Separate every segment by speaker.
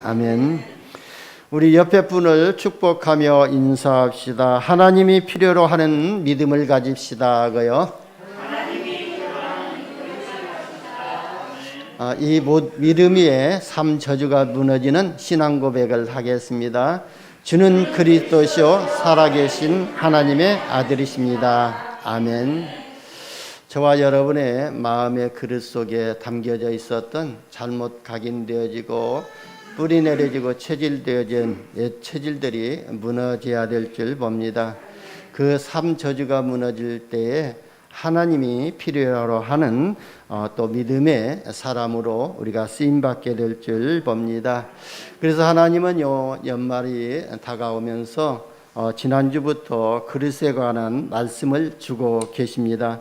Speaker 1: 아멘. 우리 옆에 분을 축복하며 인사합시다. 하나님이 필요로 하는 믿음을 가집시다고요. 이 믿음 위에 삶 저주가 무너지는 신앙 고백을 하겠습니다. 주는 그리스도시요 살아계신 하나님의 아들이십니다. 아멘. 저와 여러분의 마음의 그릇 속에 담겨져 있었던 잘못 각인되어지고 뿌리 내려지고 체질되어진 옛 체질들이 무너져야 될 줄 봅니다. 그 삶 저주가 무너질 때에 하나님이 필요로 하는 또 믿음의 사람으로 우리가 쓰임받게 될 줄 봅니다. 그래서 하나님은 연말이 다가오면서 지난주부터 그릇에 관한 말씀을 주고 계십니다.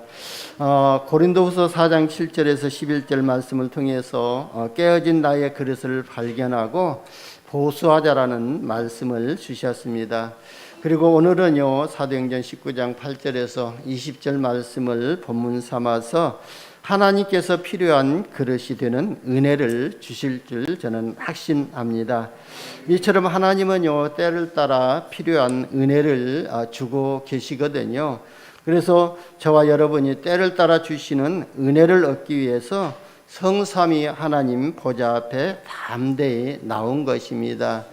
Speaker 1: 고린도후서 4장 7절에서 11절 말씀을 통해서 깨어진 나의 그릇을 발견하고 보수하자라는 말씀을 주셨습니다. 그리고 오늘은요 사도행전 19장 8절에서 20절 말씀을 본문 삼아서 하나님께서 필요한 그릇이 되는 은혜를 주실 줄 저는 확신합니다. 이처럼 하나님은요 때를 따라 필요한 은혜를 주고 계시거든요. 그래서 저와 여러분이 때를 따라 주시는 은혜를 얻기 위해서 성삼위 하나님 보좌 앞에 담대히 나온 것입니다.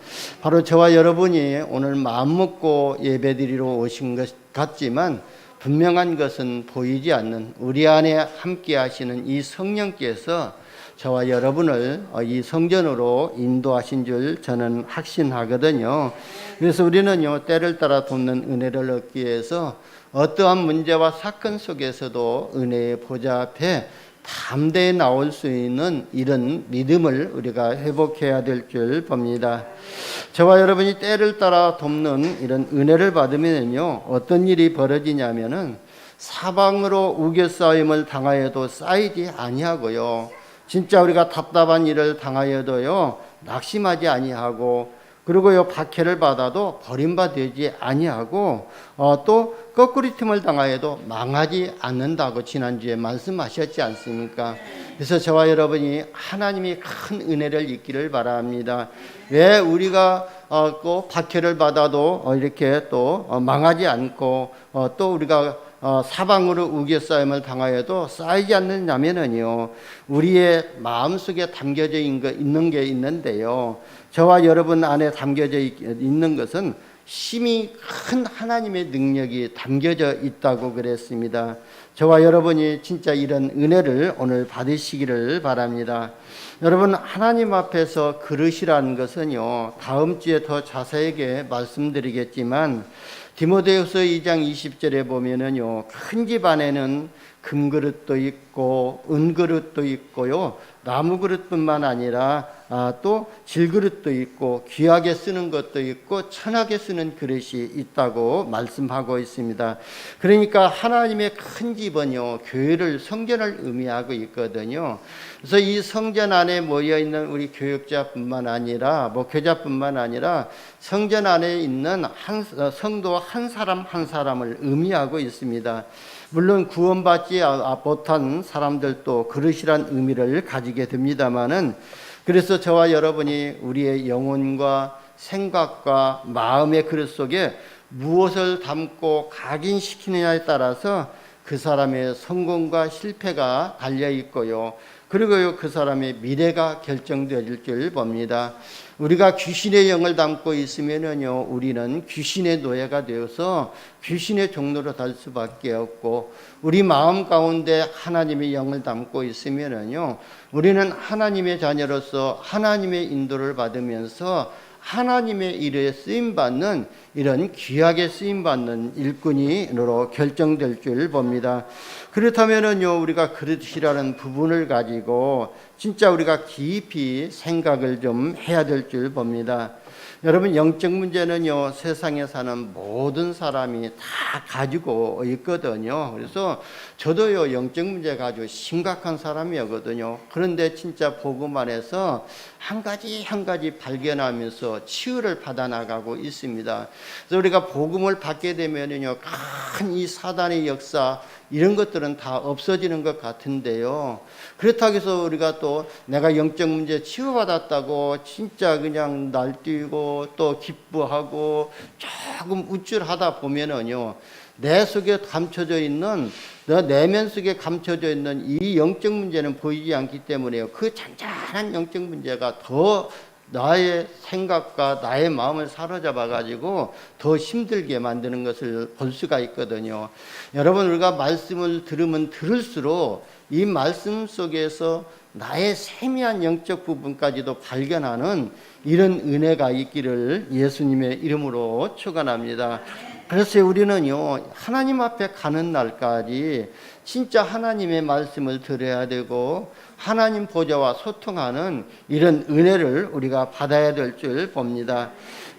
Speaker 1: 바로 저와 여러분이 오늘 마음 먹고 예배드리러 오신 것 같지만 분명한 것은 보이지 않는 우리 안에 함께 하시는 이 성령께서 저와 여러분을 이 성전으로 인도하신 줄 저는 확신하거든요. 그래서 우리는요 때를 따라 돕는 은혜를 얻기 위해서 어떠한 문제와 사건 속에서도 은혜의 보좌 앞에 담대히 나올 수 있는 이런 믿음을 우리가 회복해야 될 줄 봅니다. 저와 여러분이 때를 따라 돕는 이런 은혜를 받으면요 어떤 일이 벌어지냐면은 사방으로 우겨싸임을 당하여도 쌓이지 아니하고요, 진짜 우리가 답답한 일을 당하여도요 낙심하지 아니하고, 그리고요 박해를 받아도 버림받지 아니하고 또 거꾸리 틈을 당하여도 망하지 않는다고 지난주에 말씀하셨지 않습니까? 그래서 저와 여러분이 하나님이 큰 은혜를 잊기를 바랍니다. 왜 우리가 꼭 박해를 받아도 이렇게 또 망하지 않고 또 우리가 사방으로 우겨싸임을 당하여도 쌓이지 않느냐면요 우리의 마음속에 담겨져 있는 게 있는데요, 저와 여러분 안에 담겨져 있는 것은 심히 큰 하나님의 능력이 담겨져 있다고 그랬습니다. 저와 여러분이 진짜 이런 은혜를 오늘 받으시기를 바랍니다. 여러분, 하나님 앞에서 그릇이라는 것은요 다음 주에 더 자세하게 말씀드리겠지만 디모데후서 2장 20절에 보면은요 큰 집 안에는 금그릇도 있고 은그릇도 있고요 나무 그릇뿐만 아니라 또 질그릇도 있고 귀하게 쓰는 것도 있고 천하게 쓰는 그릇이 있다고 말씀하고 있습니다. 그러니까 하나님의 큰 집은요 교회를, 성전을 의미하고 있거든요. 그래서 이 성전 안에 모여 있는 우리 교육자뿐만 아니라 목회자뿐만 아니라 성전 안에 있는 성도 한 사람 한 사람을 의미하고 있습니다. 물론 구원받지 못한 사람들도 그릇이란 의미를 가지게 됩니다마는, 그래서 저와 여러분이 우리의 영혼과 생각과 마음의 그릇 속에 무엇을 담고 각인시키느냐에 따라서 그 사람의 성공과 실패가 달려 있고요, 그리고 그 사람의 미래가 결정되어질 줄 봅니다. 우리가 귀신의 영을 담고 있으면요 우리는 귀신의 노예가 되어서 귀신의 종로로 달 수밖에 없고, 우리 마음 가운데 하나님의 영을 담고 있으면요 우리는 하나님의 자녀로서 하나님의 인도를 받으면서 하나님의 일에 쓰임받는, 이런 귀하게 쓰임받는 일꾼으로 결정될 줄 봅니다. 그렇다면은요 우리가 그릇이라는 부분을 가지고 진짜 우리가 깊이 생각을 좀 해야 될 줄 봅니다. 여러분, 영적 문제는요 세상에 사는 모든 사람이 다 가지고 있거든요. 그래서 저도요 영적 문제 가지고 심각한 사람이었거든요. 그런데 진짜 복음 안에서 한 가지 한 가지 발견하면서 치유를 받아 나가고 있습니다. 그래서 우리가 복음을 받게 되면요 큰 이 사단의 역사, 이런 것들은 다 없어지는 것 같은데요, 그렇다고 해서 우리가 또 우리가요, 내가 영적 문제 치유받았다고 진짜 그냥 날뛰고 또 기뻐하고 조금 우쭐하다 보면은요, 내 속에 감춰져 있는, 내 내면 속에 감춰져 있는 이 영적 문제는 보이지 않기 때문에요, 그 잔잔한 영적 문제가 더 나의 생각과 나의 마음을 사로잡아 가지고 더 힘들게 만드는 것을 볼 수가 있거든요. 여러분, 우리가 말씀을 들으면 들을수록 이 말씀 속에서 나의 세미한 영적 부분까지도 발견하는 이런 은혜가 있기를 예수님의 이름으로 축원합니다. 그래서 우리는요, 하나님 앞에 가는 날까지 진짜 하나님의 말씀을 들어야 되고 하나님 보좌와 소통하는 이런 은혜를 우리가 받아야 될 줄 봅니다.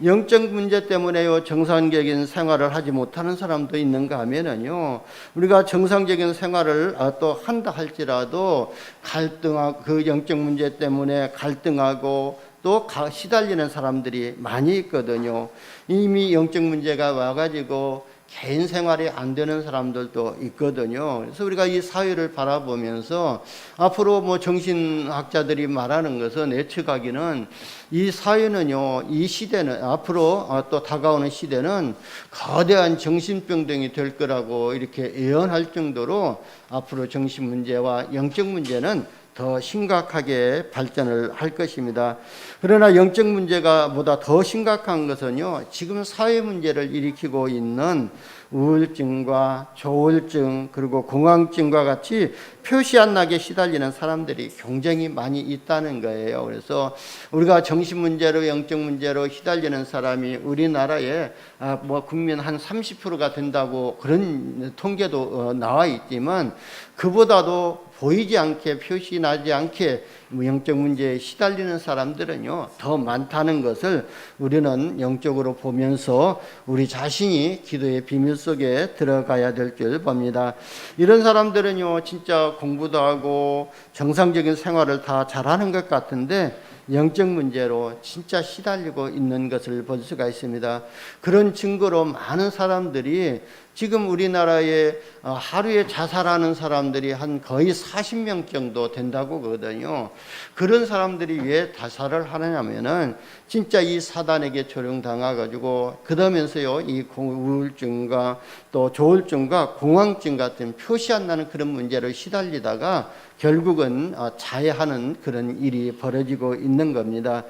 Speaker 1: 영적 문제 때문에요, 정상적인 생활을 하지 못하는 사람도 있는가 하면은요, 우리가 정상적인 생활을 또 한다 할지라도 갈등하고, 그 영적 문제 때문에 갈등하고 또 시달리는 사람들이 많이 있거든요. 이미 영적 문제가 와가지고 개인 생활이 안 되는 사람들도 있거든요. 그래서 우리가 이 사회를 바라보면서 앞으로 뭐 정신학자들이 말하는 것은, 예측하기는 이 사회는요, 이 시대는, 앞으로 또 다가오는 시대는 거대한 정신병동이 될 거라고 이렇게 예언할 정도로 앞으로 정신 문제와 영적 문제는 더 심각하게 발전을 할 것입니다. 그러나 영적 문제가 보다 더 심각한 것은요, 지금 사회 문제를 일으키고 있는 우울증과 조울증, 그리고 공황증과 같이 표시 안 나게 시달리는 사람들이 굉장히 많이 있다는 거예요. 그래서 우리가 정신 문제로, 영적 문제로 시달리는 사람이 우리나라에 뭐 국민 한 30%가 된다고 그런 통계도 나와 있지만, 그보다도 보이지 않게, 표시 나지 않게 영적 문제에 시달리는 사람들은요, 더 많다는 것을 우리는 영적으로 보면서 우리 자신이 기도의 비밀 속에 들어가야 될 줄 봅니다. 이런 사람들은요, 진짜 공부도 하고 정상적인 생활을 다 잘하는 것 같은데 영적 문제로 진짜 시달리고 있는 것을 볼 수가 있습니다. 그런 증거로 많은 사람들이 지금 우리나라에 하루에 자살하는 사람들이 한 거의 40명 정도 된다고 그러거든요. 그런 사람들이 왜 자살을 하느냐면은 진짜 이 사단에게 조종당해가지고, 그러면서요, 이 우울증과 또 조울증과 공황증 같은 표시 안 나는 그런 문제로 시달리다가 결국은 자해하는 그런 일이 벌어지고 있는 겁니다.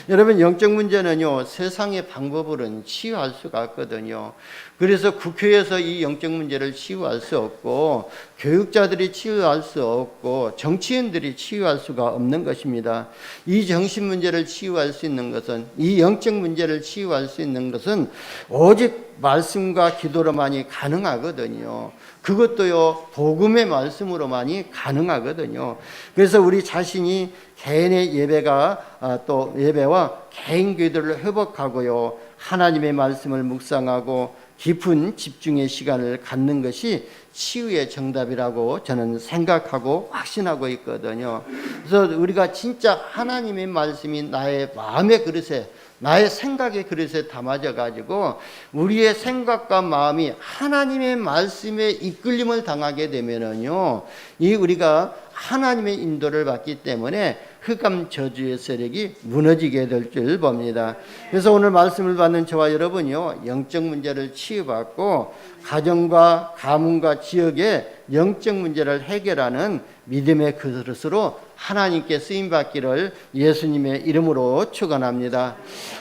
Speaker 1: 여러분, 영적 문제는요, 세상의 방법으로는 치유할 수가 없거든요. 그래서 국회에서 이 영적 문제를 치유할 수 없고, 교육자들이 치유할 수 없고, 정치인들이 치유할 수가 없는 것입니다. 이 정신 문제를 치유할 수 있는 것은, 이 영적 문제를 치유할 수 있는 것은 오직 말씀과 기도로만이 가능하거든요. 그것도요, 복음의 말씀으로만이 가능하거든요. 그래서 우리 자신이 개인의 예배가 또 예배와 개인 기도를 회복하고요, 하나님의 말씀을 묵상하고 깊은 집중의 시간을 갖는 것이 치유의 정답이라고 저는 생각하고 확신하고 있거든요. 그래서 우리가 진짜 하나님의 말씀이 나의 마음의 그릇에, 나의 생각의 그릇에 담아져 가지고 우리의 생각과 마음이 하나님의 말씀에 이끌림을 당하게 되면은요, 이 우리가 하나님의 인도를 받기 때문에 흑암 저주의 세력이 무너지게 될 줄 봅니다. 그래서 오늘 말씀을 받는 저와 여러분이요, 영적 문제를 치유받고 가정과 가문과 지역의 영적 문제를 해결하는 믿음의 그릇으로 하나님께 쓰임받기를 예수님의 이름으로 축원합니다.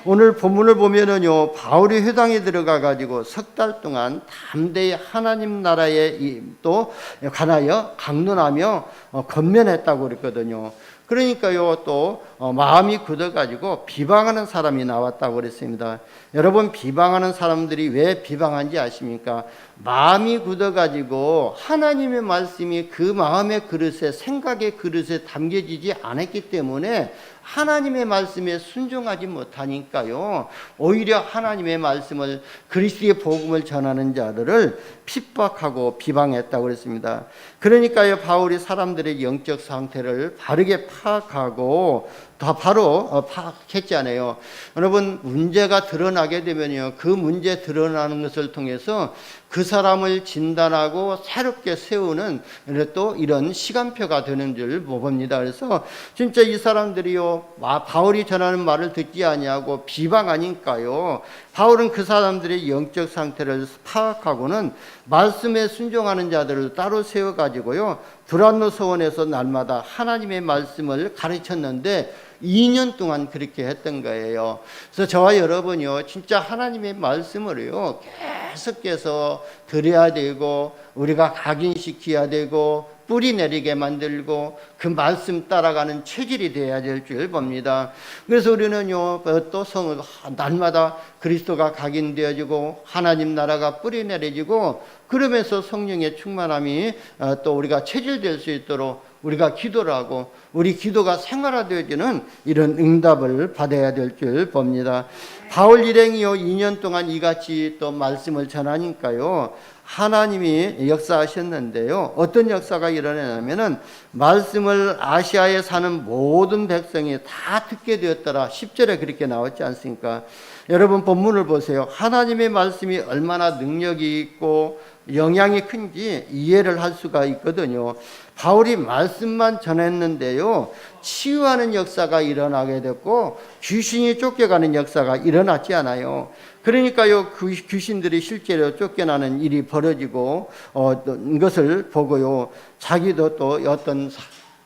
Speaker 1: 오늘 본문을 보면은요, 바울이 회당에 들어가 가지고 석 달 동안 담대히 하나님 나라에 또 관하여 강론하며 권면했다고 그랬거든요. 그러니까요, 또 마음이 굳어가지고 비방하는 사람이 나왔다고 그랬습니다. 여러분, 비방하는 사람들이 왜 비방한지 아십니까? 마음이 굳어가지고 하나님의 말씀이 그 마음의 그릇에, 생각의 그릇에 담겨지지 않았기 때문에 하나님의 말씀에 순종하지 못하니까요, 오히려 하나님의 말씀을, 그리스도의 복음을 전하는 자들을 핍박하고 비방했다고 그랬습니다. 그러니까요, 바울이 사람들의 영적 상태를 바르게 파악하고 다 바로 파악했잖아요. 여러분, 문제가 드러나게 되면요, 그 문제 드러나는 것을 통해서 그 사람을 진단하고 새롭게 세우는 또 이런 시간표가 되는 줄 봅니다. 그래서 진짜 이 사람들이요, 바울이 전하는 말을 듣지 아니하고 비방하니까요, 바울은 그 사람들의 영적 상태를 파악하고는 말씀에 순종하는 자들을 따로 세워가지고요, 두란노 서원에서 날마다 하나님의 말씀을 가르쳤는데 2년 동안 그렇게 했던 거예요. 그래서 저와 여러분이요, 진짜 하나님의 말씀을요, 계속해서 들어야 되고, 우리가 각인시켜야 되고, 뿌리 내리게 만들고 그 말씀 따라가는 체질이 되어야 될 줄 봅니다. 그래서 우리는요, 또 날마다 그리스도가 각인되어지고 하나님 나라가 뿌리 내려지고, 그러면서 성령의 충만함이 또 우리가 체질될 수 있도록 우리가 기도를 하고 우리 기도가 생활화되어지는 이런 응답을 받아야 될 줄 봅니다. 바울 일행이요, 2년 동안 이같이 또 말씀을 전하니까요, 하나님이 역사하셨는데요, 어떤 역사가 일어나냐면은 말씀을 아시아에 사는 모든 백성이 다 듣게 되었더라. 10절에 그렇게 나왔지 않습니까? 여러분, 본문을 보세요. 하나님의 말씀이 얼마나 능력이 있고 영향이 큰지 이해를 할 수가 있거든요. 바울이 말씀만 전했는데요, 치유하는 역사가 일어나게 됐고 귀신이 쫓겨가는 역사가 일어났지 않아요. 그러니까요, 그 귀신들이 실제로 쫓겨나는 일이 벌어지고 이것을 보고요, 자기도 또 어떤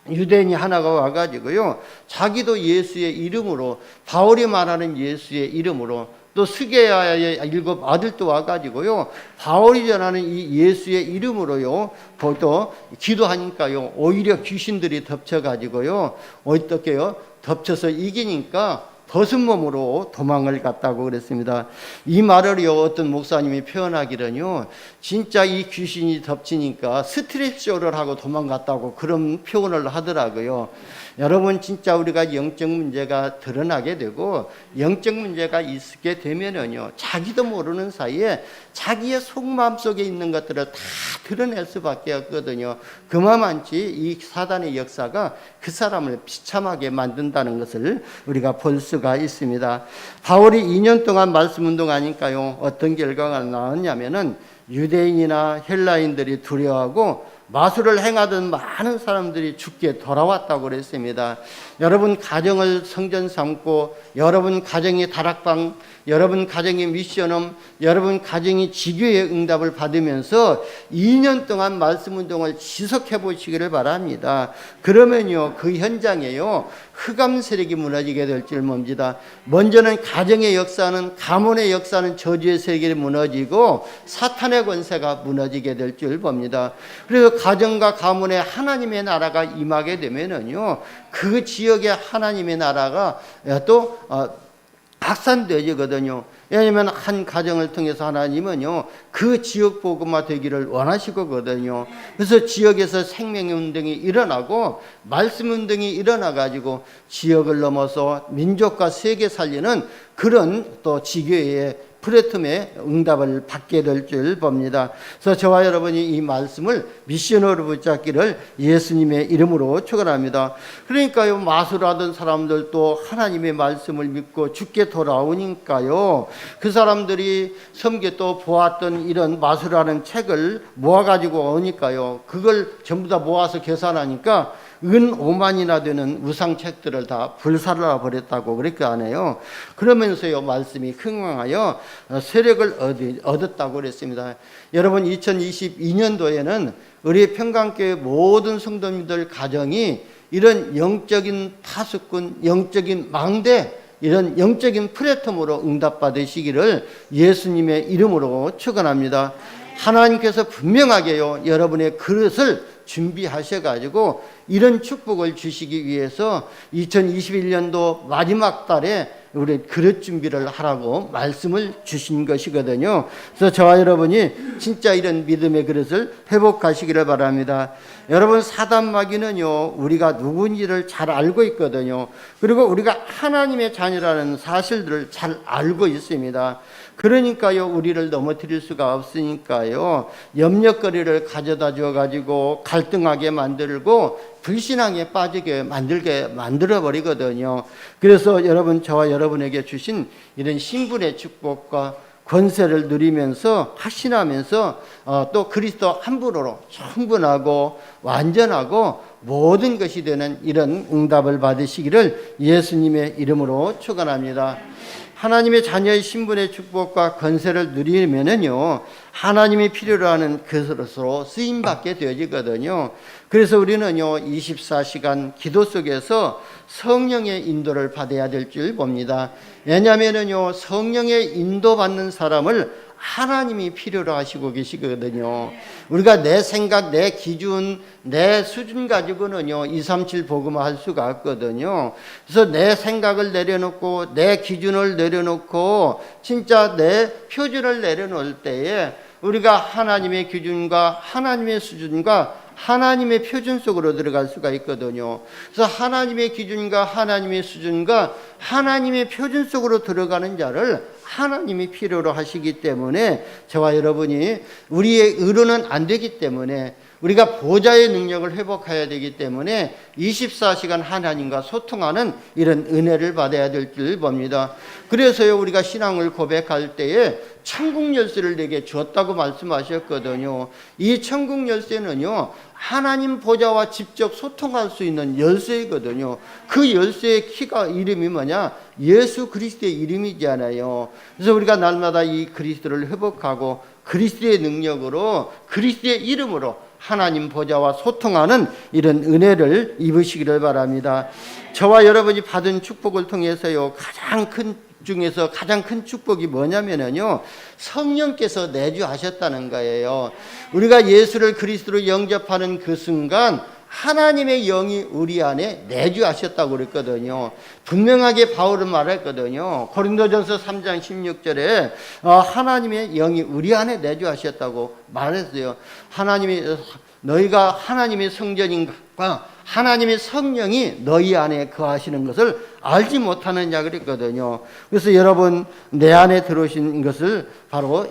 Speaker 1: 유대인이 하나가 와가지고요, 자기도 예수의 이름으로, 바울이 말하는 예수의 이름으로, 또 스게야의 7 아들도 와가지고요, 바울이 전하는 이 예수의 이름으로요, 또 기도하니까요, 오히려 귀신들이 덮쳐가지고요, 어떻게요? 덮쳐서 이기니까 벗은 몸으로 도망을 갔다고 그랬습니다. 이 말을요, 어떤 목사님이 표현하기는요, 진짜 이 귀신이 덮치니까 스트레스쇼를 하고 도망갔다고 그런 표현을 하더라고요. 여러분, 진짜 우리가 영적 문제가 드러나게 되고 영적 문제가 있게 되면은요, 자기도 모르는 사이에 자기의 속마음 속에 있는 것들을 다 드러낼 수밖에 없거든요. 그만치 이 사단의 역사가 그 사람을 비참하게 만든다는 것을 우리가 볼 수가 있습니다. 바울이 2년 동안 말씀 운동하니까요, 어떤 결과가 나왔냐면은 유대인이나 헬라인들이 두려워하고 마술을 행하던 많은 사람들이 죽게 돌아왔다고 그랬습니다. 여러분 가정을 성전 삼고, 여러분 가정이 다락방, 여러분 가정이 미션홈, 여러분 가정이 지교의 응답을 받으면서 2년 동안 말씀 운동을 지속해 보시기를 바랍니다. 그러면요, 그 현장에요, 흑암 세력이 무너지게 될 줄 봅니다. 먼저는 가정의 역사는, 가문의 역사는 저주의 세력이 무너지고 사탄의 권세가 무너지게 될 줄 봅니다. 그래서 가정과 가문에 하나님의 나라가 임하게 되면은요, 그 지역에 하나님의 나라가 또 확산되어지거든요. 왜냐하면 한 가정을 통해서 하나님은요, 그 지역 복음화 되기를 원하시거든요. 그래서 지역에서 생명의 운동이 일어나고 말씀 운동이 일어나가지고 지역을 넘어서 민족과 세계 살리는 그런 또 지교의 플랫폼에 응답을 받게 될 줄 봅니다. 그래서 저와 여러분이 이 말씀을 미션으로 붙잡기를 예수님의 이름으로 축원합니다. 그러니까요, 마술하던 사람들도 하나님의 말씀을 믿고 죽게 돌아오니까요, 그 사람들이 섬겨 또 보았던 이런 마술하는 책을 모아가지고 오니까요, 그걸 전부 다 모아서 계산하니까 은 5만이나 되는 우상책들을 다 불살라 버렸다고 그렇게 하네요. 그러면서요, 말씀이 흥왕하여 세력을 얻었다고 그랬습니다. 여러분, 2022년도에는 우리 평강교회 모든 성도님들 가정이 이런 영적인 파수꾼, 영적인 망대, 이런 영적인 플랫폼으로 응답받으시기를 예수님의 이름으로 축원합니다. 하나님께서 분명하게요, 여러분의 그릇을 준비하셔가지고 이런 축복을 주시기 위해서 2021년도 마지막 달에 우리 그릇 준비를 하라고 말씀을 주신 것이거든요. 그래서 저와 여러분이 진짜 이런 믿음의 그릇을 회복하시기를 바랍니다. 여러분, 사단 마귀는요, 우리가 누군지를 잘 알고 있거든요. 그리고 우리가 하나님의 자녀라는 사실들을 잘 알고 있습니다. 그러니까요, 우리를 넘어뜨릴 수가 없으니까요, 염려거리를 가져다 줘 가지고 갈등하게 만들고 불신앙에 빠지게 만들어 버리거든요. 그래서 여러분, 저와 여러분에게 주신 이런 신분의 축복과 권세를 누리면서 확신하면서 또 그리스도 한 분으로 충분하고 완전하고 모든 것이 되는 이런 응답을 받으시기를 예수님의 이름으로 축원합니다. 하나님의 자녀의 신분의 축복과 권세를 누리면은요, 하나님이 필요로 하는 것으로 쓰임받게 되어지거든요. 그래서 우리는요, 24시간 기도 속에서 성령의 인도를 받아야 될 줄 봅니다. 왜냐하면은요, 성령의 인도받는 사람을 하나님이 필요로 하시고 계시거든요. 우리가 내 생각, 내 기준, 내 수준 가지고는요 237 복음화할 수가 없거든요. 그래서 내 생각을 내려놓고 내 기준을 내려놓고 진짜 내 표준을 내려놓을 때에 우리가 하나님의 기준과 하나님의 수준과 하나님의 표준 속으로 들어갈 수가 있거든요. 그래서 하나님의 기준과 하나님의 수준과 하나님의 표준 속으로 들어가는 자를 하나님이 필요로 하시기 때문에 저와 여러분이 우리의 의로는 안 되기 때문에 우리가 보좌의 능력을 회복해야 되기 때문에 24시간 하나님과 소통하는 이런 은혜를 받아야 될 줄 봅니다. 그래서요, 우리가 신앙을 고백할 때에 천국 열쇠를 내게 주었다고 말씀하셨거든요. 이 천국 열쇠는요, 하나님 보좌와 직접 소통할 수 있는 열쇠이거든요. 그 열쇠의 키가 이름이 뭐냐? 예수 그리스도의 이름이잖아요. 그래서 우리가 날마다 이 그리스도를 회복하고 그리스도의 능력으로 그리스도의 이름으로 하나님 보좌와 소통하는 이런 은혜를 입으시기를 바랍니다. 저와 여러분이 받은 축복을 통해서요, 가장 큰 축복이 뭐냐면요, 성령께서 내주하셨다는 거예요. 우리가 예수를 그리스도로 영접하는 그 순간 하나님의 영이 우리 안에 내주하셨다고 그랬거든요. 분명하게 바울은 말했거든요. 고린도전서 3장 16절에 하나님의 영이 우리 안에 내주하셨다고 말했어요. 너희가 하나님의 성전인가 하나님의 성령이 너희 안에 거하시는 것을 알지 못하느냐 그랬거든요. 그래서 여러분, 내 안에 들어오신 것을 바로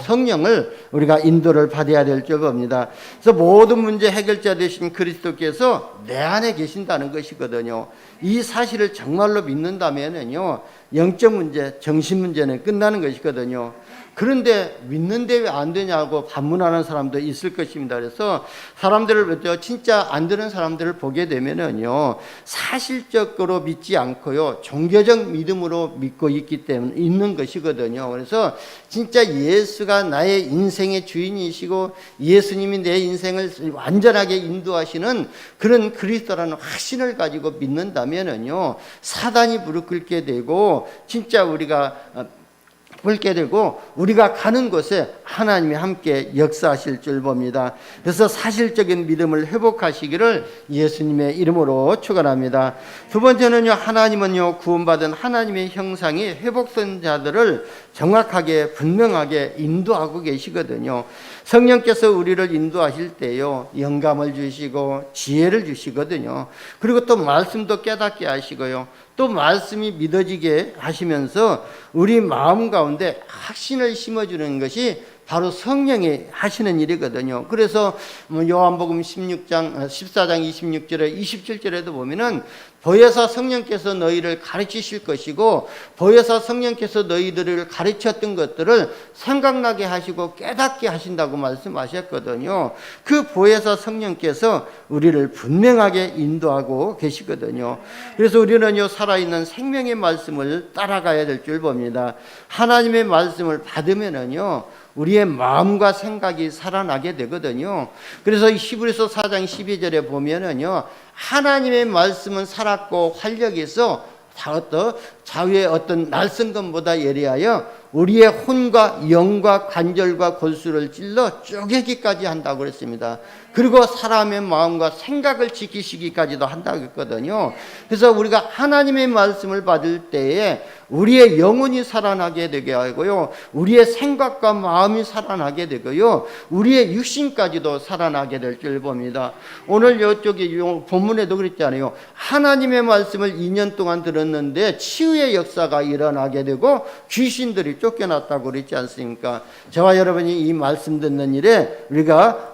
Speaker 1: 성령을 우리가 인도를 받아야 될 줄 봅니다. 그래서 모든 문제 해결자 되신 그리스도께서 내 안에 계신다는 것이거든요. 이 사실을 정말로 믿는다면요, 영적 문제, 정신 문제는 끝나는 것이거든요. 그런데 믿는데 왜 안 되냐고 반문하는 사람도 있을 것입니다. 그래서 진짜 안 되는 사람들을 보게 되면은요, 사실적으로 믿지 않고요, 종교적 믿음으로 믿고 있는 것이거든요. 그래서 진짜 예수가 나의 인생의 주인이시고 예수님이 내 인생을 완전하게 인도하시는 그런 그리스도라는 확신을 가지고 믿는다면은요, 사단이 무릎 꿇게 되고 진짜 우리가 가는 곳에 하나님이 함께 역사하실 줄 봅니다. 그래서 사실적인 믿음을 회복하시기를 예수님의 이름으로 축원합니다. 두 번째는요, 하나님은요, 구원받은 하나님의 형상이 회복된 자들을 정확하게 분명하게 인도하고 계시거든요. 성령께서 우리를 인도하실 때요, 영감을 주시고 지혜를 주시거든요. 그리고 또 말씀도 깨닫게 하시고요, 또 말씀이 믿어지게 하시면서 우리 마음 가운데 확신을 심어주는 것이 바로 성령이 하시는 일이거든요. 그래서 요한복음 14장 26절에 27절에도 보면은 보혜사 성령께서 너희를 가르치실 것이고 보혜사 성령께서 너희들을 가르쳤던 것들을 생각나게 하시고 깨닫게 하신다고 말씀하셨거든요. 그 보혜사 성령께서 우리를 분명하게 인도하고 계시거든요. 그래서 우리는요, 살아있는 생명의 말씀을 따라가야 될 줄 봅니다. 하나님의 말씀을 받으면은요, 우리의 마음과 생각이 살아나게 되거든요. 그래서 히브리서 4장 12절에 보면은요, 하나님의 말씀은 살았고 활력이 있어 자위의 어떤 날성검보다 예리하여 우리의 혼과 영과 관절과 골수를 찔러 쪼개기까지 한다고 그랬습니다. 그리고 사람의 마음과 생각을 지키시기까지도 한다고 했거든요. 그래서 우리가 하나님의 말씀을 받을 때에 우리의 영혼이 살아나게 되게 하고요, 우리의 생각과 마음이 살아나게 되고요, 우리의 육신까지도 살아나게 될 줄 봅니다. 오늘 이쪽에 본문에도 그랬잖아요. 하나님의 말씀을 2년 동안 들었는데 치유의 역사가 일어나게 되고 귀신들이 쫓겨났다고 그랬지 않습니까? 저와 여러분이 이 말씀 듣는 일에 우리가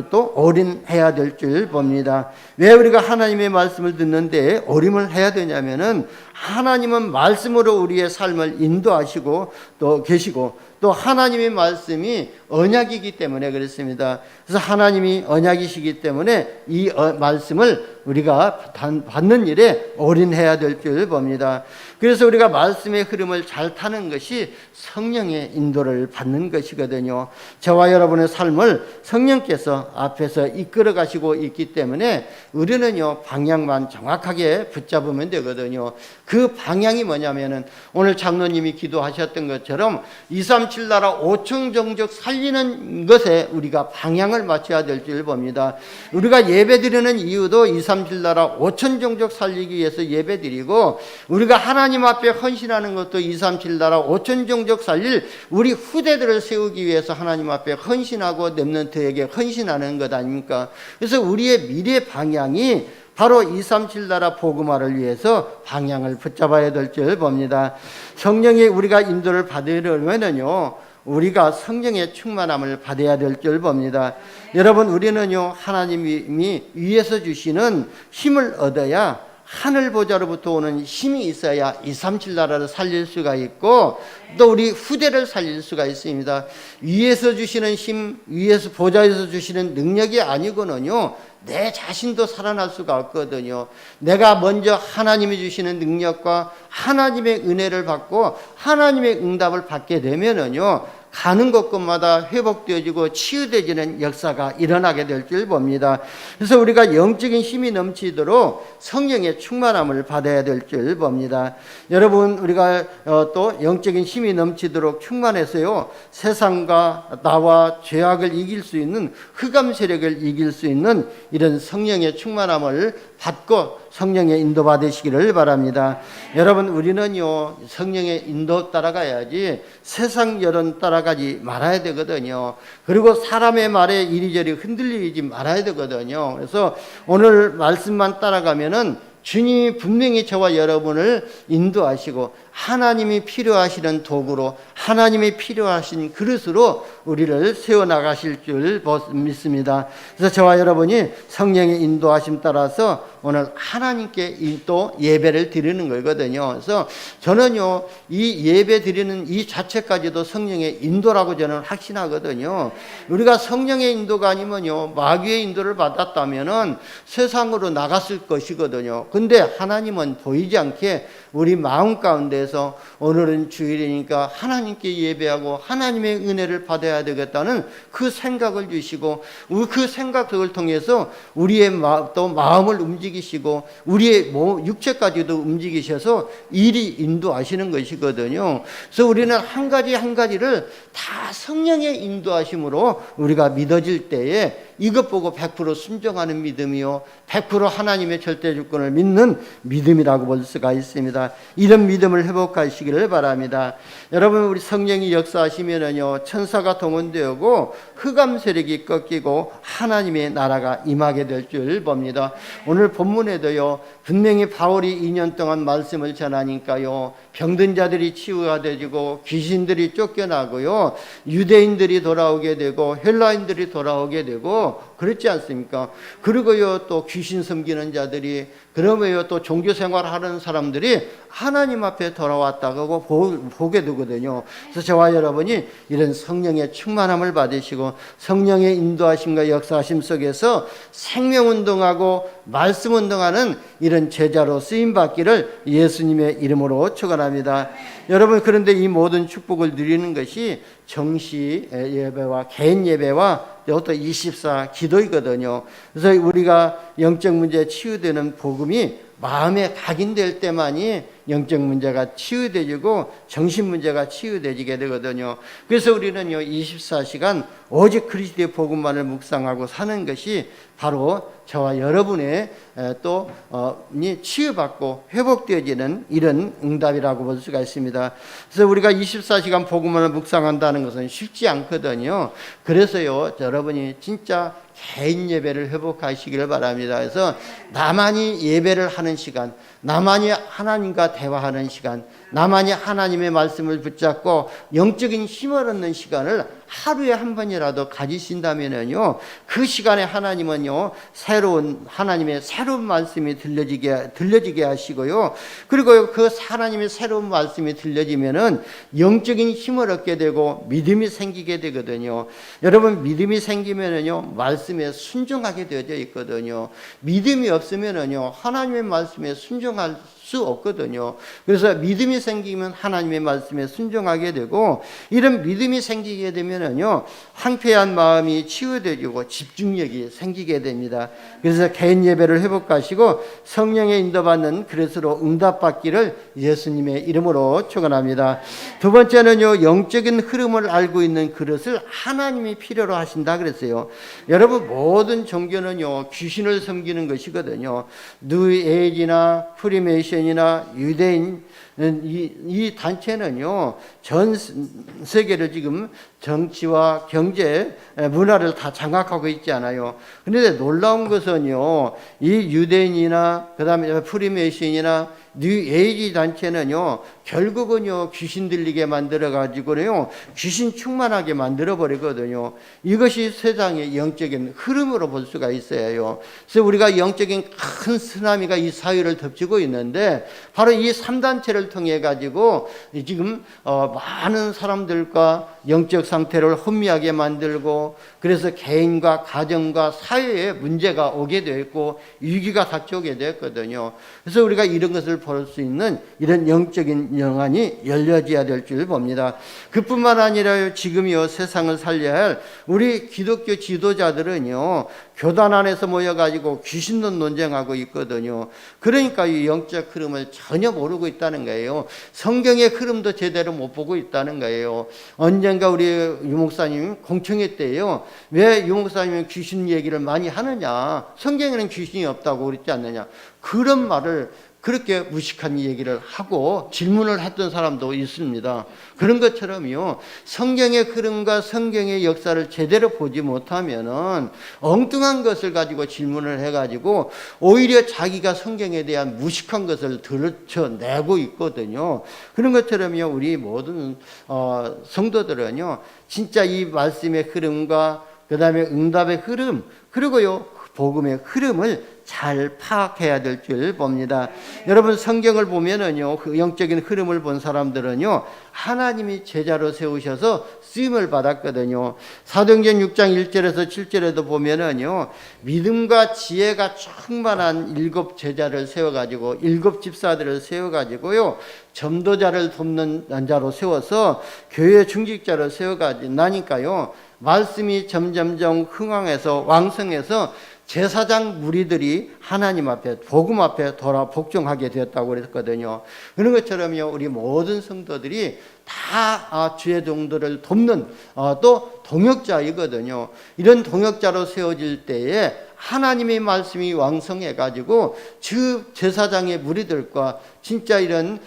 Speaker 1: 또 올인해야 될 줄 봅니다. 왜 우리가 하나님의 말씀을 듣는데 올인을 해야 되냐면은 하나님은 말씀으로 우리의 삶을 인도하시고 또 계시고 또 하나님의 말씀이 언약이기 때문에 그렇습니다. 그래서 하나님이 언약이시기 때문에 이 말씀을 우리가 받는 일에 올인해야 될 줄 봅니다. 그래서 우리가 말씀의 흐름을 잘 타는 것이 성령의 인도를 받는 것이거든요. 저와 여러분의 삶을 성령께서 앞에서 이끌어 가시고 있기 때문에 우리는요 방향만 정확하게 붙잡으면 되거든요. 그 방향이 뭐냐면은 오늘 장로님이 기도하셨던 것처럼 237 나라 5천 종족 살리는 것에 우리가 방향을 맞춰야 될 줄 봅니다. 우리가 예배드리는 이유도 237 나라 5천 종족 살리기 위해서 예배드리고 우리가 하나님 앞에 헌신하는 것도 237 나라 5천 종족 살릴 우리 후대들을 세우기 위해서 하나님 앞에 헌신하고 렘넌트에게 헌신하는 것 아닙니까? 그래서 우리의 미래 방향이 바로 237 나라 복음화를 위해서 방향을 붙잡아야 될 줄 봅니다. 성령의 우리가 인도를 받으려면요 우리가 성령의 충만함을 받아야 될 줄 봅니다. 여러분 우리는요 하나님이 위에서 주시는 힘을 얻어야 하늘 보좌로부터 오는 힘이 있어야 237 나라를 살릴 수가 있고 또 우리 후대를 살릴 수가 있습니다. 위에서 주시는 힘, 위에서 보좌에서 주시는 능력이 아니고는요 내 자신도 살아날 수가 없거든요. 내가 먼저 하나님이 주시는 능력과 하나님의 은혜를 받고 하나님의 응답을 받게 되면은요 가는 곳곳마다 회복되어지고 치유되지는 역사가 일어나게 될 줄 봅니다. 그래서 우리가 영적인 힘이 넘치도록 성령의 충만함을 받아야 될 줄 봅니다. 여러분 우리가 또 영적인 힘이 넘치도록 충만해서요 세상과 나와 죄악을 이길 수 있는 흑암 세력을 이길 수 있는 이런 성령의 충만함을 받고 성령의 인도 받으시기를 바랍니다. 여러분 우리는요 성령의 인도 따라가야지 세상 여론 따라가지 말아야 되거든요. 그리고 사람의 말에 이리저리 흔들리지 말아야 되거든요. 그래서 오늘 말씀만 따라가면은 주님이 분명히 저와 여러분을 인도하시고 하나님이 필요하시는 도구로 하나님이 필요하신 그릇으로 우리를 세워나가실 줄 믿습니다. 그래서 저와 여러분이 성령의 인도하심 따라서 오늘 하나님께 또 예배를 드리는 거거든요. 그래서 저는요 이 예배 드리는 이 자체까지도 성령의 인도라고 저는 확신하거든요. 우리가 성령의 인도가 아니면요 마귀의 인도를 받았다면은 세상으로 나갔을 것이거든요. 근데 하나님은 보이지 않게 우리 마음 가운데서 오늘은 주일이니까 하나님께 예배하고 하나님의 은혜를 받아야 되겠다는 그 생각을 주시고 그 생각을 통해서 우리의 또 마음을 움직이시고 우리의 육체까지도 움직이셔서 일이 인도하시는 것이거든요. 그래서 우리는 한 가지 한 가지를 다 성령의 인도하심으로 우리가 믿어질 때에 이것 보고 100% 순종하는 믿음이요 100% 하나님의 절대 주권을 믿는 믿음이라고 볼 수가 있습니다. 이런 믿음을 회복하시기를 바랍니다. 여러분 우리 성령이 역사하시면은요 천사가 동원되고 흑암 세력이 꺾이고 하나님의 나라가 임하게 될 줄 봅니다. 오늘 본문에도요 분명히 바울이 2년 동안 말씀을 전하니까요 병든 자들이 치유가 되고 귀신들이 쫓겨나고요 유대인들이 돌아오게 되고 헬라인들이 돌아오게 되고 그렇지 않습니까? 그리고요 또 귀신 섬기는 자들이 그러면요 또 종교 생활하는 사람들이 하나님 앞에 돌아왔다고 보게 되거든요. 그래서 저와 여러분이 이런 성령의 충만함을 받으시고 성령의 인도하심과 역사하심 속에서 생명운동하고 말씀운동하는 이런 제자로 쓰임받기를 예수님의 이름으로 축원합니다. 여러분 그런데 이 모든 축복을 누리는 것이 정시 예배와 개인 예배와 또 24 기도이거든요. 그래서 우리가 영적 문제 치유되는 복음이 마음에 각인될 때만이 영적 문제가 치유되지고 정신 문제가 치유되지게 되거든요. 그래서 우리는요 24시간 오직 그리스도의 복음만을 묵상하고 사는 것이 바로 저와 여러분의 또 치유받고 회복되어지는 이런 응답이라고 볼 수가 있습니다. 그래서 우리가 24시간 복음만을 묵상한다는 것은 쉽지 않거든요. 그래서요 여러분이 진짜 개인 예배를 회복하시기를 바랍니다. 그래서 나만이 예배를 하는 시간, 나만이 하나님과 대화하는 시간, 나만이 하나님의 말씀을 붙잡고 영적인 힘을 얻는 시간을 하루에 한 번이라도 가지신다면요, 그 시간에 하나님은요, 하나님의 새로운 말씀이 들려지게 하시고요, 그리고 그 하나님의 새로운 말씀이 들려지면은 영적인 힘을 얻게 되고 믿음이 생기게 되거든요. 여러분, 믿음이 생기면은요, 말씀에 순종하게 되어져 있거든요. 믿음이 없으면은요, 하나님의 말씀에 순종할 수 없거든요. 그래서 믿음이 생기면 하나님의 말씀에 순종하게 되고, 이런 믿음이 생기게 되면은요, 황폐한 마음이 치유되고 집중력이 생기게 됩니다. 그래서 개인 예배를 회복하시고 성령의 인도받는 그릇으로 응답받기를 예수님의 이름으로 축원합니다. 두 번째는요, 영적인 흐름을 알고 있는 그릇을 하나님이 필요로 하신다 그랬어요. 여러분, 모든 종교는요, 귀신을 섬기는 것이거든요. 뉴에이지나 프리메이션이나 유대인, 이 단체는요, 전 세계를 지금 정치와 경제, 문화를 다 장악하고 있지 않아요. 그런데 놀라운 것은요, 이 유대인이나 그 다음에 프리메이션이나 뉴에이지 단체는요, 결국은요, 귀신 들리게 만들어가지고요, 귀신 충만하게 만들어버리거든요. 이것이 세상의 영적인 흐름으로 볼 수가 있어요. 그래서 우리가 영적인 큰 쓰나미가 이 사회를 덮치고 있는데, 바로 이 3단체를 통해가지고 지금 많은 사람들과 영적 상태를 혼미하게 만들고, 그래서 개인과 가정과 사회에 문제가 오게 되었고 위기가 닥쳐오게 되었거든요. 그래서 우리가 이런 것을 볼 수 있는 이런 영적인 영안이 열려져야 될 줄 봅니다. 그뿐만 아니라 지금요, 세상을 살려야 할 우리 기독교 지도자들은요, 교단 안에서 모여가지고 귀신도 논쟁하고 있거든요. 그러니까 이 영적 흐름을 전혀 모르고 있다는 거예요. 성경의 흐름도 제대로 못 보고 있다는 거예요. 언젠가 우리 유목사님 공청회 때요, 왜 유목사님은 귀신 얘기를 많이 하느냐, 성경에는 귀신이 없다고 그랬지 않느냐, 그런 말을 그렇게 무식한 얘기를 하고 질문을 했던 사람도 있습니다. 그런 것처럼요, 성경의 흐름과 성경의 역사를 제대로 보지 못하면은 엉뚱한 것을 가지고 질문을 해가지고 오히려 자기가 성경에 대한 무식한 것을 들춰내고 있거든요. 그런 것처럼요, 우리 모든 성도들은요, 진짜 이 말씀의 흐름과 그 다음에 응답의 흐름, 그리고요, 복음의 흐름을 잘 파악해야 될 줄 봅니다. 여러분, 성경을 보면은요, 그 영적인 흐름을 본 사람들은요, 하나님이 제자로 세우셔서 쓰임을 받았거든요. 사도행전 6장 1절에서 7절에도 보면은요, 믿음과 지혜가 충만한 7 제자를 세워가지고 7 집사들을 세워가지고요, 전도자를 돕는 자로 세워서 교회 중직자로 세워가지고 나니까요, 말씀이 점점점 흥황해서 왕성해서 제사장 무리들이 하나님 앞에, 복음 앞에 돌아 복종하게 되었다고 그랬거든요. 그런 것처럼요, 우리 모든 성도들이 다 주의 종들을 돕는 또 동역자이거든요. 이런 동역자로 세워질 때에 하나님의 말씀이 왕성해가지고 제사장의 무리들과 진짜 이런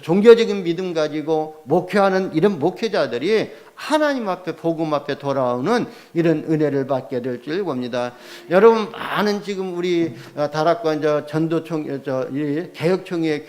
Speaker 1: 종교적인 믿음 가지고 목회하는 이런 목회자들이 하나님 앞에, 복음 앞에 돌아오는 이런 은혜를 받게 될 줄 봅니다. 여러분, 많은 지금 우리 다락관 전도총, 개혁총회에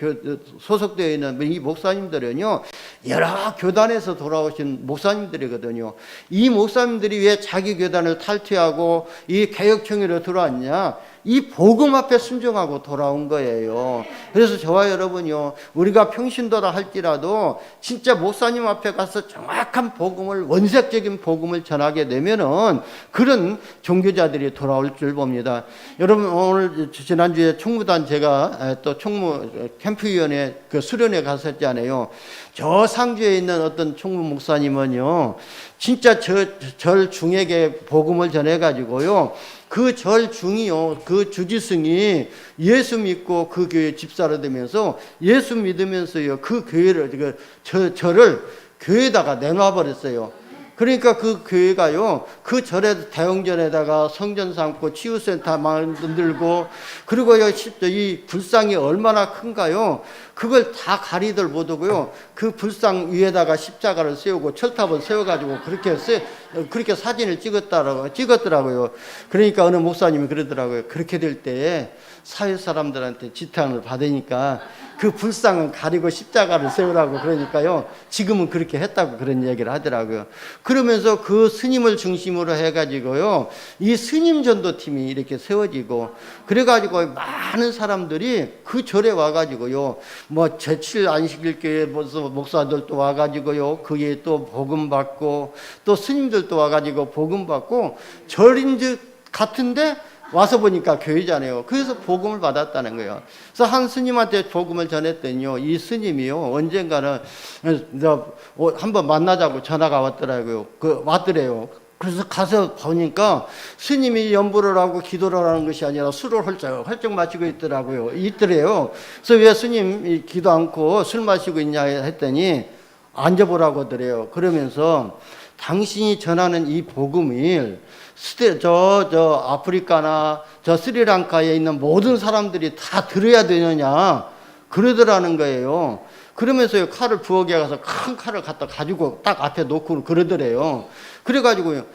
Speaker 1: 소속되어 있는 이 목사님들은요, 여러 교단에서 돌아오신 목사님들이거든요. 이 목사님들이 왜 자기 교단을 탈퇴하고 이 개혁총회로 들어왔냐? 이 복음 앞에 순종하고 돌아온 거예요. 그래서 저와 여러분요, 우리가 평신도라 할지라도 진짜 목사님 앞에 가서 정확한 복음을, 원색적인 복음을 전하게 되면은 그런 종교자들이 돌아올 줄 봅니다. 여러분, 오늘 지난주에 총무단 제가 또 총무 캠프위원회 그 수련회 갔었잖아요. 저 상주에 있는 어떤 총무 목사님은요, 진짜 절 중에게 복음을 전해가지고요, 그 절 중이요, 그 주지승이 예수 믿고 그 교회 집사로 되면서 예수 믿으면서요, 그 교회를, 절을 교회에다가 내놔버렸어요. 그러니까 그 교회가요, 그 절에 대형전에다가 성전 삼고 치유센터 만들고, 그리고요, 이 불상이 얼마나 큰가요? 그걸 다 가리들 못하고요, 그 불상 위에다가 십자가를 세우고 철탑을 세워가지고 그렇게 그렇게 사진을 찍었더라고요. 그러니까 어느 목사님이 그러더라고요. 그렇게 될 때에 사회 사람들한테 지탄을 받으니까 그 불상은 가리고 십자가를 세우라고 그러니까요. 지금은 그렇게 했다고 그런 얘기를 하더라고요. 그러면서 그 스님을 중심으로 해가지고요. 이 스님 전도팀이 이렇게 세워지고 그래가지고 많은 사람들이 그 절에 와가지고요. 뭐 제칠 안식일교회 목사들도 와가지고요. 그게 또 복음 받고 또 스님들도 와가지고 복음 받고 절인 듯 같은데 와서 보니까 교회잖아요. 그래서 복음을 받았다는 거예요. 그래서 한 스님한테 복음을 전했더니요. 이 스님이요. 언젠가는 한번 만나자고 전화가 왔더라고요. 왔더래요. 그래서 가서 보니까 스님이 연부를 하고 기도를 하는 것이 아니라 술을 헐쩍 마시고 있더라고요. 있더래요. 그래서 왜 스님이 기도 않고 술 마시고 있냐 했더니 앉아보라고 하더래요. 그러면서 당신이 전하는 이 복음을 아프리카나 스리랑카에 있는 모든 사람들이 다 들어야 되느냐 그러더라는 거예요. 그러면서 칼을 부엌에 가서 큰 칼을 갖다 가지고 딱 앞에 놓고 그러더래요. 그래가지고요.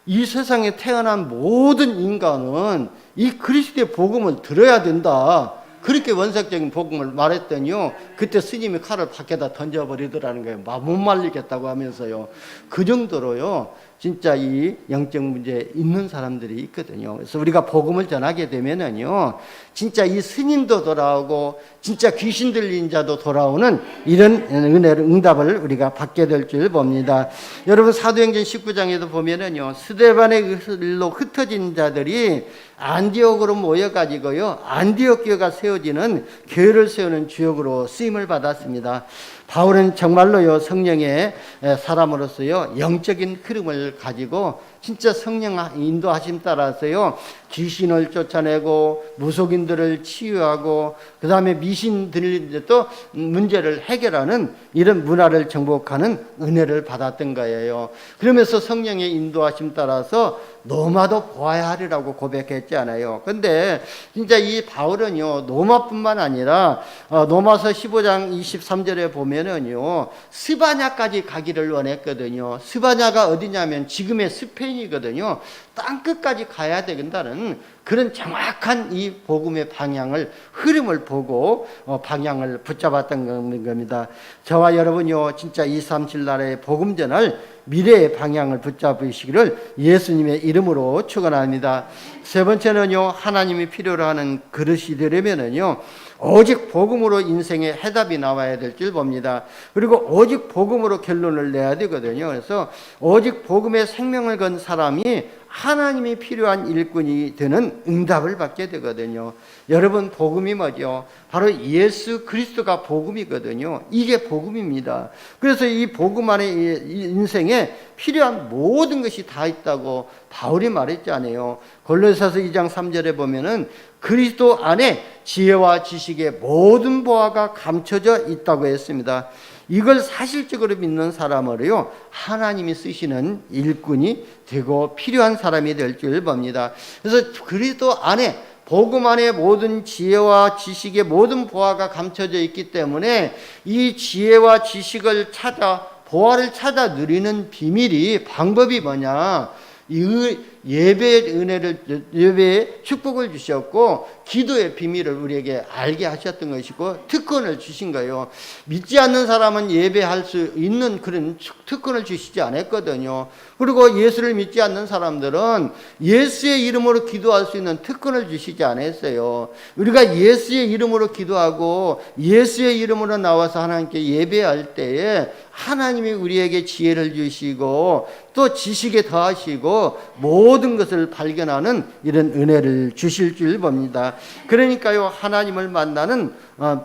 Speaker 1: 이 세상에 태어난 모든 인간은 이 그리스도의 복음을 들어야 된다. 그렇게 원색적인 복음을 말했더니요. 그때 스님이 칼을 밖에다 던져버리더라는 거예요. 못 말리겠다고 하면서요. 그 정도로요. 진짜 이 영적 문제에 있는 사람들이 있거든요. 그래서 우리가 복음을 전하게 되면은요. 진짜 이 스님도 돌아오고 진짜 귀신 들린 자도 돌아오는 이런 은혜를 응답을 우리가 받게 될 줄 봅니다. 여러분 사도행전 19장에도 보면은요. 스데반의 일로 흩어진 자들이 안디옥으로 모여가지고요. 안디옥 교회가 세워지는 교회를 세우는 주역으로 쓰임을 받았습니다. 바울은 정말로요. 성령의 사람으로서요. 영적인 흐름을 가지고 진짜 성령 인도하심 따라서요. 귀신을 쫓아내고 무속인들을 치유하고 그 다음에 미신들도 문제를 해결하는 이런 문화를 정복하는 은혜를 받았던 거예요. 그러면서 성령의 인도하심 따라서 로마도 보아야 하리라고 고백했잖아요. 근데 진짜 이 바울은요. 로마뿐만 아니라 로마서 15장 23절에 보면은요. 스바냐까지 가기를 원했거든요. 스바냐가 어디냐면 지금의 스페인이거든요. 땅끝까지 가야 된다는 그런 정확한 이 복음의 방향을 흐름을 보고 방향을 붙잡았던 겁니다. 저와 여러분요 진짜 237 나라의 복음 전할 미래의 방향을 붙잡으시기를 예수님의 이름으로 축원합니다. 세 번째는요 하나님이 필요로 하는 그릇이 되려면은요 오직 복음으로 인생의 해답이 나와야 될 줄 봅니다. 그리고 오직 복음으로 결론을 내야 되거든요. 그래서 오직 복음의 생명을 건 사람이 하나님이 필요한 일꾼이 되는 응답을 받게 되거든요. 여러분 복음이 뭐죠? 바로 예수 그리스도가 복음이거든요. 이게 복음입니다. 그래서 이 복음 안에 인생에 필요한 모든 것이 다 있다고 바울이 말했잖아요. 골로새서 2장 3절에 보면은 그리스도 안에 지혜와 지식의 모든 보화가 감춰져 있다고 했습니다. 이걸 사실적으로 믿는 사람으로요 하나님이 쓰시는 일꾼이 되고 필요한 사람이 될 줄 봅니다. 그래서 그리스도 안에 복음 안에 모든 지혜와 지식의 모든 보화가 감춰져 있기 때문에 이 지혜와 지식을 찾아 보화를 찾아 누리는 비밀이 방법이 뭐냐? 이 예배의 은혜를 예배의 축복을 주셨고 기도의 비밀을 우리에게 알게 하셨던 것이고 특권을 주신 거예요. 믿지 않는 사람은 예배할 수 있는 그런 특권을 주시지 않았거든요. 그리고 예수를 믿지 않는 사람들은 예수의 이름으로 기도할 수 있는 특권을 주시지 않았어요. 우리가 예수의 이름으로 기도하고 예수의 이름으로 나와서 하나님께 예배할 때에 하나님이 우리에게 지혜를 주시고 또 지식에 더하시고 모든 것을 발견하는 이런 은혜를 주실 줄 봅니다. 그러니까요 하나님을 만나는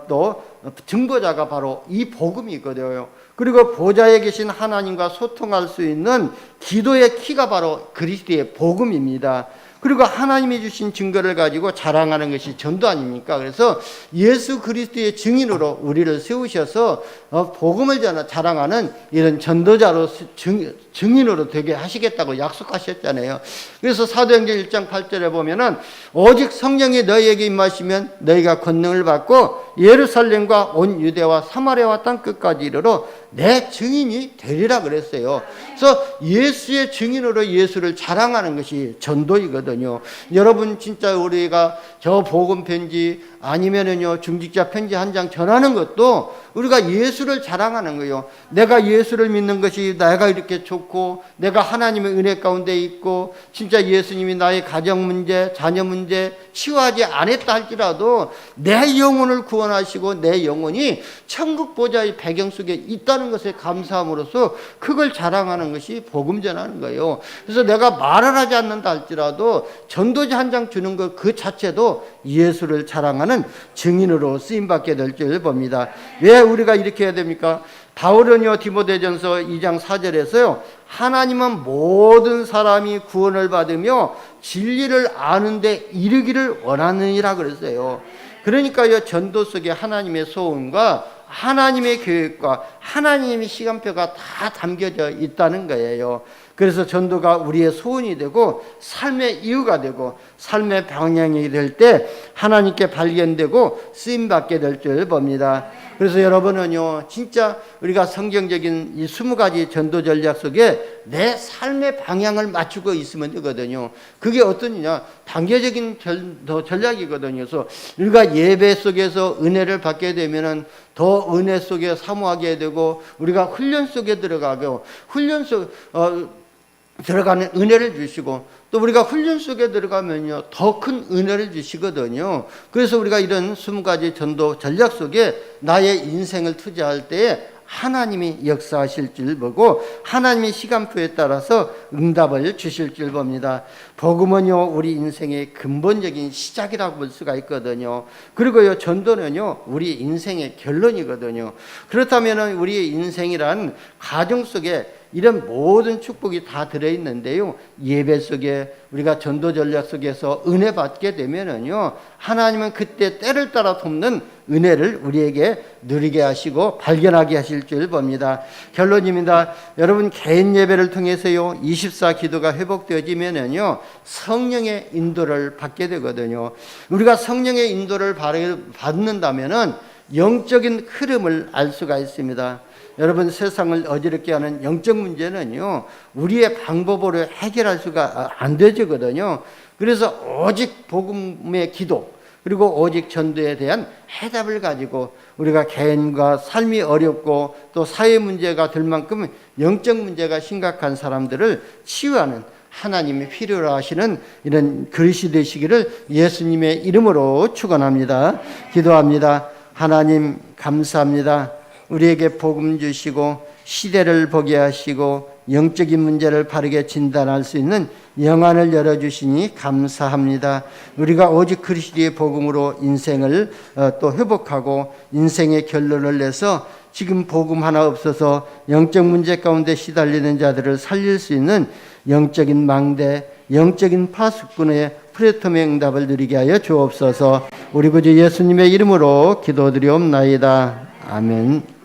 Speaker 1: 또 증거자가 바로 이 복음이거든요. 그리고 보좌에 계신 하나님과 소통할 수 있는 기도의 키가 바로 그리스도의 복음입니다. 그리고 하나님이 주신 증거를 가지고 자랑하는 것이 전도 아닙니까? 그래서 예수 그리스도의 증인으로 우리를 세우셔서 복음을 자랑하는 이런 전도자로 증인으로 되게 하시겠다고 약속하셨잖아요. 그래서 사도행전 1장 8절에 보면은 오직 성령이 너희에게 임하시면 너희가 권능을 받고 예루살렘과 온 유대와 사마리아와 땅끝까지 이르러 내 증인이 되리라 그랬어요. 그래서 예수의 증인으로 예수를 자랑하는 것이 전도이거든요. 여러분 진짜 우리가 저 복음 편지 아니면은요 중직자 편지 한 장 전하는 것도 우리가 예수를 자랑하는 거예요. 내가 예수를 믿는 것이 내가 이렇게 좋고 내가 하나님의 은혜 가운데 있고 진짜 예수님이 나의 가정 문제, 자녀 문제 치유하지 않았다 할지라도 내 영혼을 구원하시고 내 영혼이 천국 보좌의 배경 속에 있다는 것에 감사함으로써 그걸 자랑하는 것이 복음 전하는 거예요. 그래서 내가 말을 하지 않는다 할지라도 전도지 한 장 주는 것 그 자체도 예수를 자랑하는 증인으로 쓰임받게 될 줄 봅니다. 왜 우리가 이렇게 해야 됩니까? 바울은요 디모데전서 2장 4절에서요 하나님은 모든 사람이 구원을 받으며 진리를 아는데 이르기를 원하느니라 그랬어요. 그러니까요 전도 속에 하나님의 소원과 하나님의 계획과 하나님의 시간표가 다 담겨져 있다는 거예요. 그래서 전도가 우리의 소원이 되고 삶의 이유가 되고 삶의 방향이 될 때 하나님께 발견되고 쓰임받게 될 줄 봅니다. 그래서 여러분은요 진짜 우리가 성경적인 이 20가지 전도 전략 속에 내 삶의 방향을 맞추고 있으면 되거든요. 그게 어떠냐? 단계적인 전략이거든요. 그래서 우리가 예배 속에서 은혜를 받게 되면은 더 은혜 속에 사모하게 되고 우리가 훈련 속에 들어가고 훈련 속 들어가는 은혜를 주시고 또 우리가 훈련 속에 들어가면요 더 큰 은혜를 주시거든요. 그래서 우리가 이런 20가지 전도 전략 속에 나의 인생을 투자할 때에 하나님이 역사하실 줄 보고 하나님의 시간표에 따라서 응답을 주실 줄 봅니다. 복음은요 우리 인생의 근본적인 시작이라고 볼 수가 있거든요. 그리고요 전도는요 우리 인생의 결론이거든요. 그렇다면 우리의 인생이란 가정 속에 이런 모든 축복이 다 들어있는데요. 예배 속에 우리가 전도 전략 속에서 은혜 받게 되면은요. 하나님은 그때 때를 따라 돕는 은혜를 우리에게 누리게 하시고 발견하게 하실 줄 봅니다. 결론입니다. 여러분 개인 예배를 통해서요. 24 기도가 회복되어지면은요. 성령의 인도를 받게 되거든요. 우리가 성령의 인도를 받는다면은 영적인 흐름을 알 수가 있습니다. 여러분 세상을 어지럽게 하는 영적 문제는요 우리의 방법으로 해결할 수가 안 되거든요. 그래서 오직 복음의 기도 그리고 오직 전도에 대한 해답을 가지고 우리가 개인과 삶이 어렵고 또 사회 문제가 될 만큼 영적 문제가 심각한 사람들을 치유하는 하나님이 필요로 하시는 이런 그릇이 되시기를 예수님의 이름으로 축원합니다. 기도합니다. 하나님 감사합니다. 우리에게 복음 주시고 시대를 보게 하시고 영적인 문제를 바르게 진단할 수 있는 영안을 열어주시니 감사합니다. 우리가 오직 그리스도의 복음으로 인생을 또 회복하고 인생의 결론을 내서 지금 복음 하나 없어서 영적 문제 가운데 시달리는 자들을 살릴 수 있는 영적인 망대, 영적인 파수꾼의 프레토의 응답을 누리게 하여 주옵소서. 우리 구주 예수님의 이름으로 기도드리옵나이다. 아멘.